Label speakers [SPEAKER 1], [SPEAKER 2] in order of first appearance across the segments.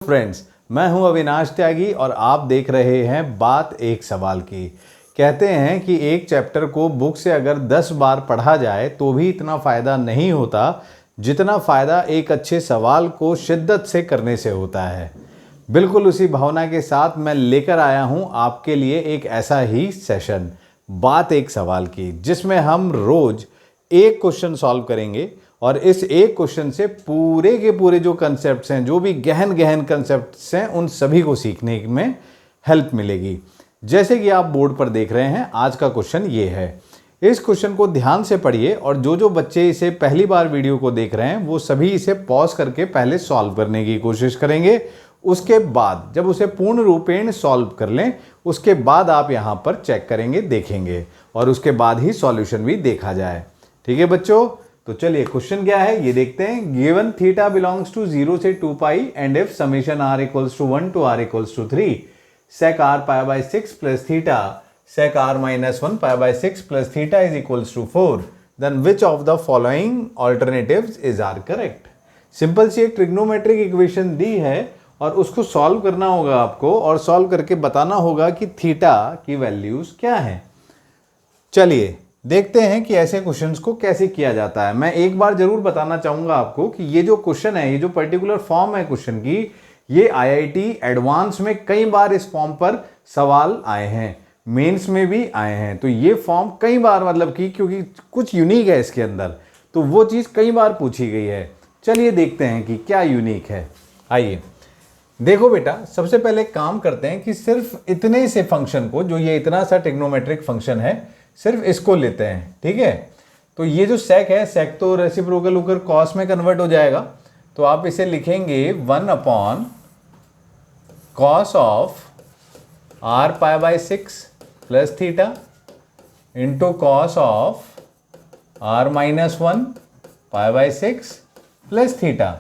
[SPEAKER 1] Friends, मैं हूं अविनाश त्यागी और आप देख रहे हैं बात एक सवाल की। कहते हैं कि एक चैप्टर को बुक से अगर 10 बार पढ़ा जाए तो भी इतना फ़ायदा नहीं होता जितना फ़ायदा एक अच्छे सवाल को शिद्दत से करने से होता है। बिल्कुल उसी भावना के साथ मैं लेकर आया हूं आपके लिए एक ऐसा ही सेशन, बात एक सवाल की, जिसमें हम रोज़ एक क्वेश्चन सॉल्व करेंगे और इस एक क्वेश्चन से पूरे के पूरे जो कंसेप्ट्स हैं, जो भी गहन गहन कंसेप्ट्स हैं, उन सभी को सीखने में हेल्प मिलेगी। जैसे कि आप बोर्ड पर देख रहे हैं, आज का क्वेश्चन ये है। इस क्वेश्चन को ध्यान से पढ़िए और जो बच्चे इसे पहली बार वीडियो को देख रहे हैं वो सभी इसे पॉज करके पहले सॉल्व करने की कोशिश करेंगे। उसके बाद जब उसे पूर्ण रूपेण सॉल्व कर लें, उसके बाद आप यहाँ पर चेक करेंगे, देखेंगे और उसके बाद ही सॉल्यूशन भी देखा जाए। ठीक है बच्चों, तो चलिए क्वेश्चन क्या है ये देखते हैं। गिवन थीटा बिलोंग्स टू 0 से 2 pi and if summation r equals to 1 to r equals to 3 sec r pi by 6 plus theta sec r minus 1 pi by 6 plus theta is equals to 4, then which of the following alternatives is are correct. Simple सी एक trigonometric equation दी है और उसको solve करना होगा आपको और solve करके बताना होगा कि थीटा की वैल्यूज क्या है। चलिए देखते हैं कि ऐसे क्वेश्चंस को कैसे किया जाता है। मैं एक बार जरूर बताना चाहूंगा आपको कि ये जो क्वेश्चन है, ये जो पर्टिकुलर फॉर्म है क्वेश्चन की, ये आईआईटी एडवांस में कई बार इस फॉर्म पर सवाल आए हैं, मेंस में भी आए हैं। तो ये फॉर्म कई बार मतलब कि क्योंकि कुछ यूनिक है इसके अंदर, तो वो चीज़ कई बार पूछी गई है। चलिए देखते हैं कि क्या यूनिक है। आइए देखो बेटा, सबसे पहले काम करते हैं कि सिर्फ इतने से फंक्शन को, जो ये इतना सा ट्रिग्नोमेट्रिक फंक्शन है, सिर्फ इसको लेते हैं। ठीक है, तो ये जो सेक है, सेक तो रेसिप्रोकल होकर कॉस में कन्वर्ट हो जाएगा, तो आप इसे लिखेंगे 1 upon cos of r pi by 6 plus theta into cos of r minus 1 pi by 6 plus theta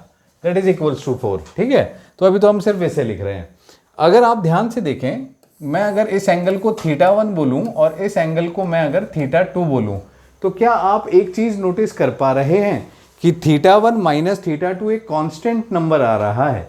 [SPEAKER 1] that is equals to 4। ठीक है, तो अभी तो हम सिर्फ इसे लिख रहे हैं। अगर आप ध्यान से देखें, मैं अगर इस एंगल को थीटा 1 बोलूं और इस एंगल को मैं अगर थीटा 2 बोलूं, तो क्या आप एक चीज नोटिस कर पा रहे हैं कि थीटा 1 माइनस थीटा 2 एक कांस्टेंट नंबर आ रहा है।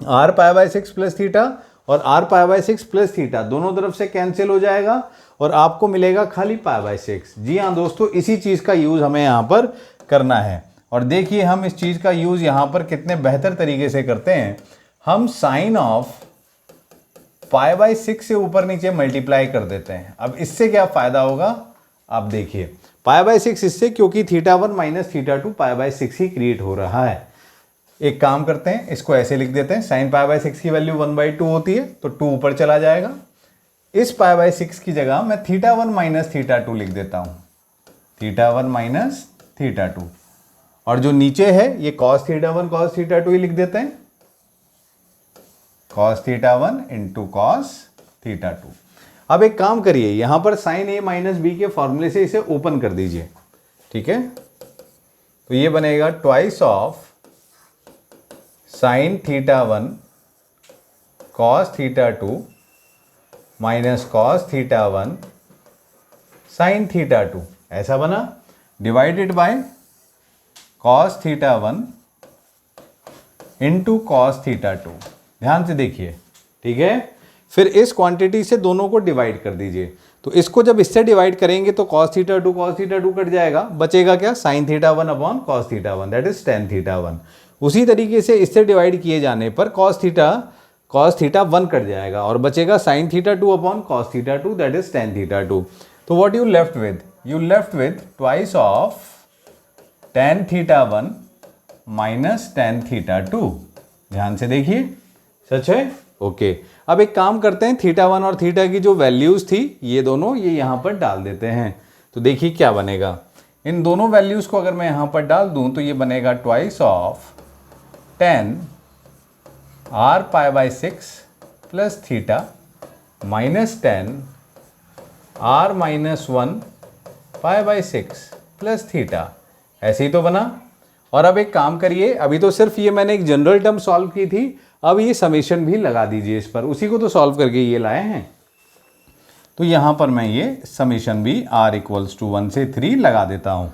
[SPEAKER 1] r pi by 6 plus theta और r pi by 6 plus theta दोनों तरफ से कैंसिल हो जाएगा और आपको मिलेगा खाली पाई बाय 6। जी हाँ दोस्तों, इसी चीज का यूज हमें यहाँ पर करना है और देखिए हम इस चीज का यूज यहाँ पर कितने बेहतर तरीके से करते हैं। हम साइन ऑफ पाई बाय 6 से ऊपर नीचे मल्टीप्लाई कर देते हैं। अब इससे क्या फायदा होगा आप देखिए, पाई बाय 6 इससे, क्योंकि theta 1 minus theta 2 pi by 6 he create हो रहा है। एक काम करते हैं, इसको ऐसे लिख देते हैं, साइन पाई बाय 6 की वैल्यू 1/2 होती है, तो 2 ऊपर चला जाएगा। इस पाई बाय 6 की जगह मैं थीटा 1 माइनस थीटा 2 लिख देता हूं, थीटा 1 माइनस थीटा 2, और जो नीचे है ये कॉस थीटा 1 कॉस थीटा 2 ही लिख देते हैं, cos theta 1 into cos theta 2। अब एक काम करिए, यहां पर साइन ए माइनस बी के फॉर्मूले से इसे ओपन कर दीजिए। ठीक है, तो ये बनेगा twice of sine theta 1 cos theta 2 minus cos theta 1 sine theta 2, ऐसा बना, divided by cos theta 1 into cos theta 2। ध्यान से देखिए, ठीक है। फिर इस क्वांटिटी से दोनों को डिवाइड कर दीजिए, तो इसको जब इससे डिवाइड करेंगे तो cos थीटा 2 कट जाएगा, बचेगा क्या, sin theta 1 upon cos theta 1 that is tan theta 1। उसी तरीके से इससे डिवाइड किए जाने पर cos थीटा 1 कट जाएगा और बचेगा sin theta 2 upon cos theta 2 that is tan theta 2। तो what you left with twice of tan theta 1 minus tan theta 2। ध्यान से देखिए, सच है, ओके। अब एक काम करते हैं, थीटा 1 और थीटा की जो वैल्यूज थी ये दोनों ये यहां पर डाल देते हैं, तो देखिए क्या बनेगा। इन दोनों वैल्यूज को अगर मैं यहां पर डाल दूं तो ये बनेगा twice of tan r pi by 6 plus theta minus tan r minus 1 pi by 6 plus theta, ऐसे ही तो बना। और अब एक काम करिए, अभी तो सिर्फ ये मैंने एक जनरल टर्म सॉल्व की थी, अब ये समेशन भी लगा दीजिए इस पर, उसी को तो सॉल्व करके ये लाए हैं। तो यहां पर मैं ये समेशन भी r इक्वल्स टू 1 से 3 लगा देता हूं।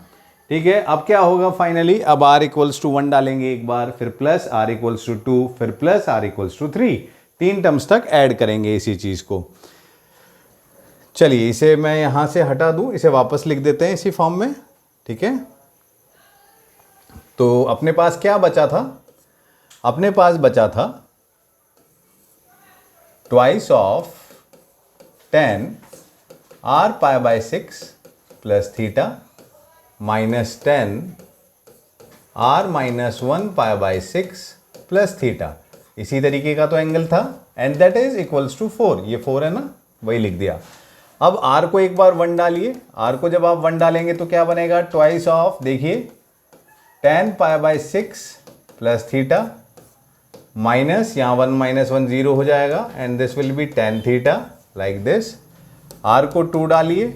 [SPEAKER 1] ठीक है, अब क्या होगा फाइनली, अब r इक्वल्स टू 1 डालेंगे एक बार, फिर प्लस r इक्वल्स टू 2, फिर plus r equals to 3, 3 terms तक ऐड करेंगे इसी चीज को। चलिए इसे मैं यहां से हटा दूं, इसे वापस लिख देते हैं इसी फॉर्म में। ठीक है, तो अपने पास क्या बचा था, अपने पास बचा था twice of 10 r pi by 6 plus theta minus 10 r minus 1 pi by 6 plus theta, इसी तरीके का तो एंगल था, and that is equals to 4, ये 4 है ना, वही लिख दिया। अब r को एक बार 1 डालिए, r को जब आप 1 डालेंगे तो क्या बनेगा, ट्वाइस ऑफ, देखिए 10 पाई बाय 6 प्लस थीटा माइनस, यहाँ 1 माइनस 1 0 हो जाएगा, and this will be tan theta like this. r को 2 डालिए,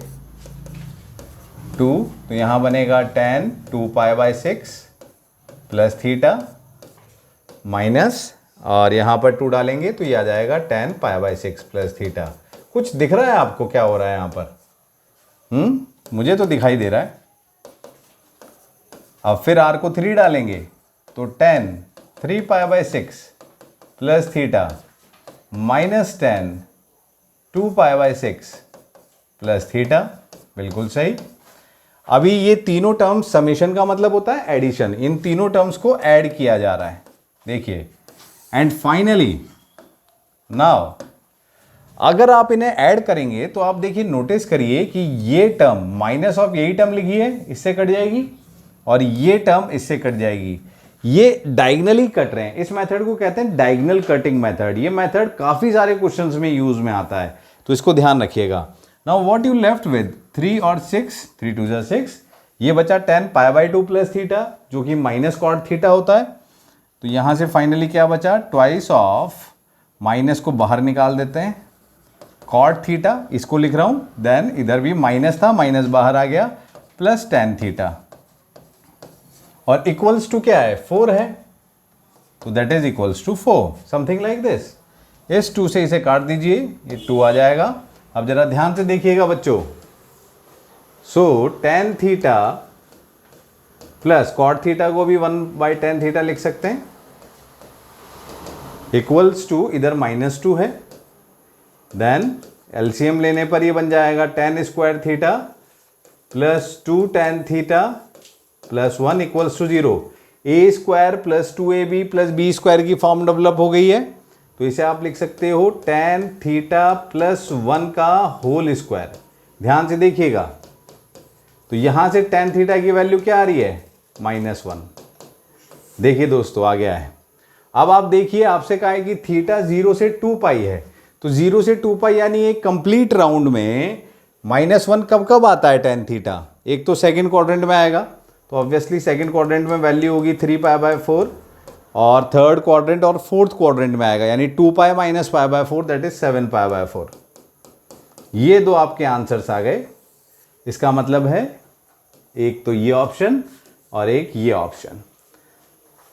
[SPEAKER 1] 2, तो यहाँ बनेगा tan 2 pi by 6 plus theta minus, और यहाँ पर 2 डालेंगे तो ये आ जाएगा tan pi by 6 plus theta. कुछ दिख रहा है आपको क्या हो रहा है यहाँ पर? मुझे तो दिखाई दे रहा है। अब फिर r को 3 डालेंगे तो tan 3 pi by 6 plus theta minus tan 2 pi by 6 plus theta, बिल्कुल सही। अभी ये तीनों टर्म्स, समेशन का मतलब होता है एडिशन, इन तीनों टर्म्स को ऐड किया जा रहा है, देखिए। एंड फाइनली नाउ अगर आप इन्हें ऐड करेंगे तो आप देखिए, नोटिस करिए कि ये टर्म माइनस ऑफ, यही टर्म लिखी है, इससे कट जाएगी, और ये टर्म इससे कट जाएगी, ये डायगनली कट रहे हैं। इस मेथड को कहते हैं डायगनल कटिंग मेथड। ये मेथड काफी सारे क्वेश्चंस में यूज में आता है, तो इसको ध्यान रखिएगा। Now what you left with 3 और 6, 3 2 जा 6, ये बचा tan pi by 2 plus theta जो कि माइनस कॉट थीटा होता है। तो यहां से फाइनली क्या बचा, ट्वाइस ऑफ, माइनस को बाहर निकाल देते हैं, कॉट थीटा, इसको लिख रहा हूं, देन इधर भी माइनस था, माइनस बाहर आ गया, प्लस tan थीटा, और इक्वल्स टू क्या है, 4 है, तो that is equals to 4, something like this. इस 2 से इसे काट दीजिए, ये 2 आ जाएगा। अब जरा ध्यान से देखिएगा बच्चों, so tan theta plus cot theta को भी 1 बाई tan थीटा लिख सकते हैं, इक्वल्स टू, इधर -2 है, देन एलसीएम लेने पर ये बन जाएगा tan square theta plus 2 tan theta plus 1 equals to 0। A square plus 2ab plus b square की फॉर्म डेवलप हो गई है, तो इसे आप लिख सकते हो tan थीटा प्लस 1 का होल स्क्वायर। ध्यान से देखिएगा, तो यहां से tan थीटा की वैल्यू क्या आ रही है, -1। देखिए दोस्तों आ गया है। अब आप देखिए, आपसे कहा है कि थीटा 0 से 2 पाई है, तो 0 से 2 पाई यानी एक कंप्लीट राउंड में -1 कब कब आता है tan थीटा, एक तो सेकंड क्वाड्रेंट में आएगा, तो ऑब्वियसली सेकंड क्वाड्रेंट में वैल्यू होगी 3 पाई बाय 4, और थर्ड क्वाड्रेंट और फोर्थ क्वाड्रेंट में आएगा, यानी 2 pi minus pi by 4, that is 7 pi by 4। ये दो आपके आंसर्स आ गए। इसका मतलब है एक तो ये ऑप्शन और एक ये ऑप्शन।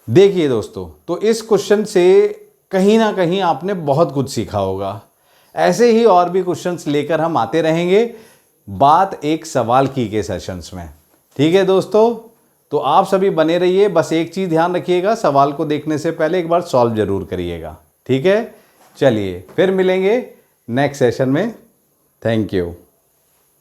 [SPEAKER 1] देखिए दोस्तों, तो इस क्वेश्चन से कहीं ना कहीं आपने बहुत कुछ सीखा होगा। ऐसे ही और भी क्वेश्चंस लेकर हम आते रहेंगे बात एक सवाल की के सेशंस में। ठीक है दोस्तों, तो आप सभी बने रहिए। बस एक चीज ध्यान रखिएगा, सवाल को देखने से पहले एक बार सॉल्व जरूर करिएगा। ठीक है, चलिए फिर मिलेंगे नेक्स्ट सेशन में। Thank you.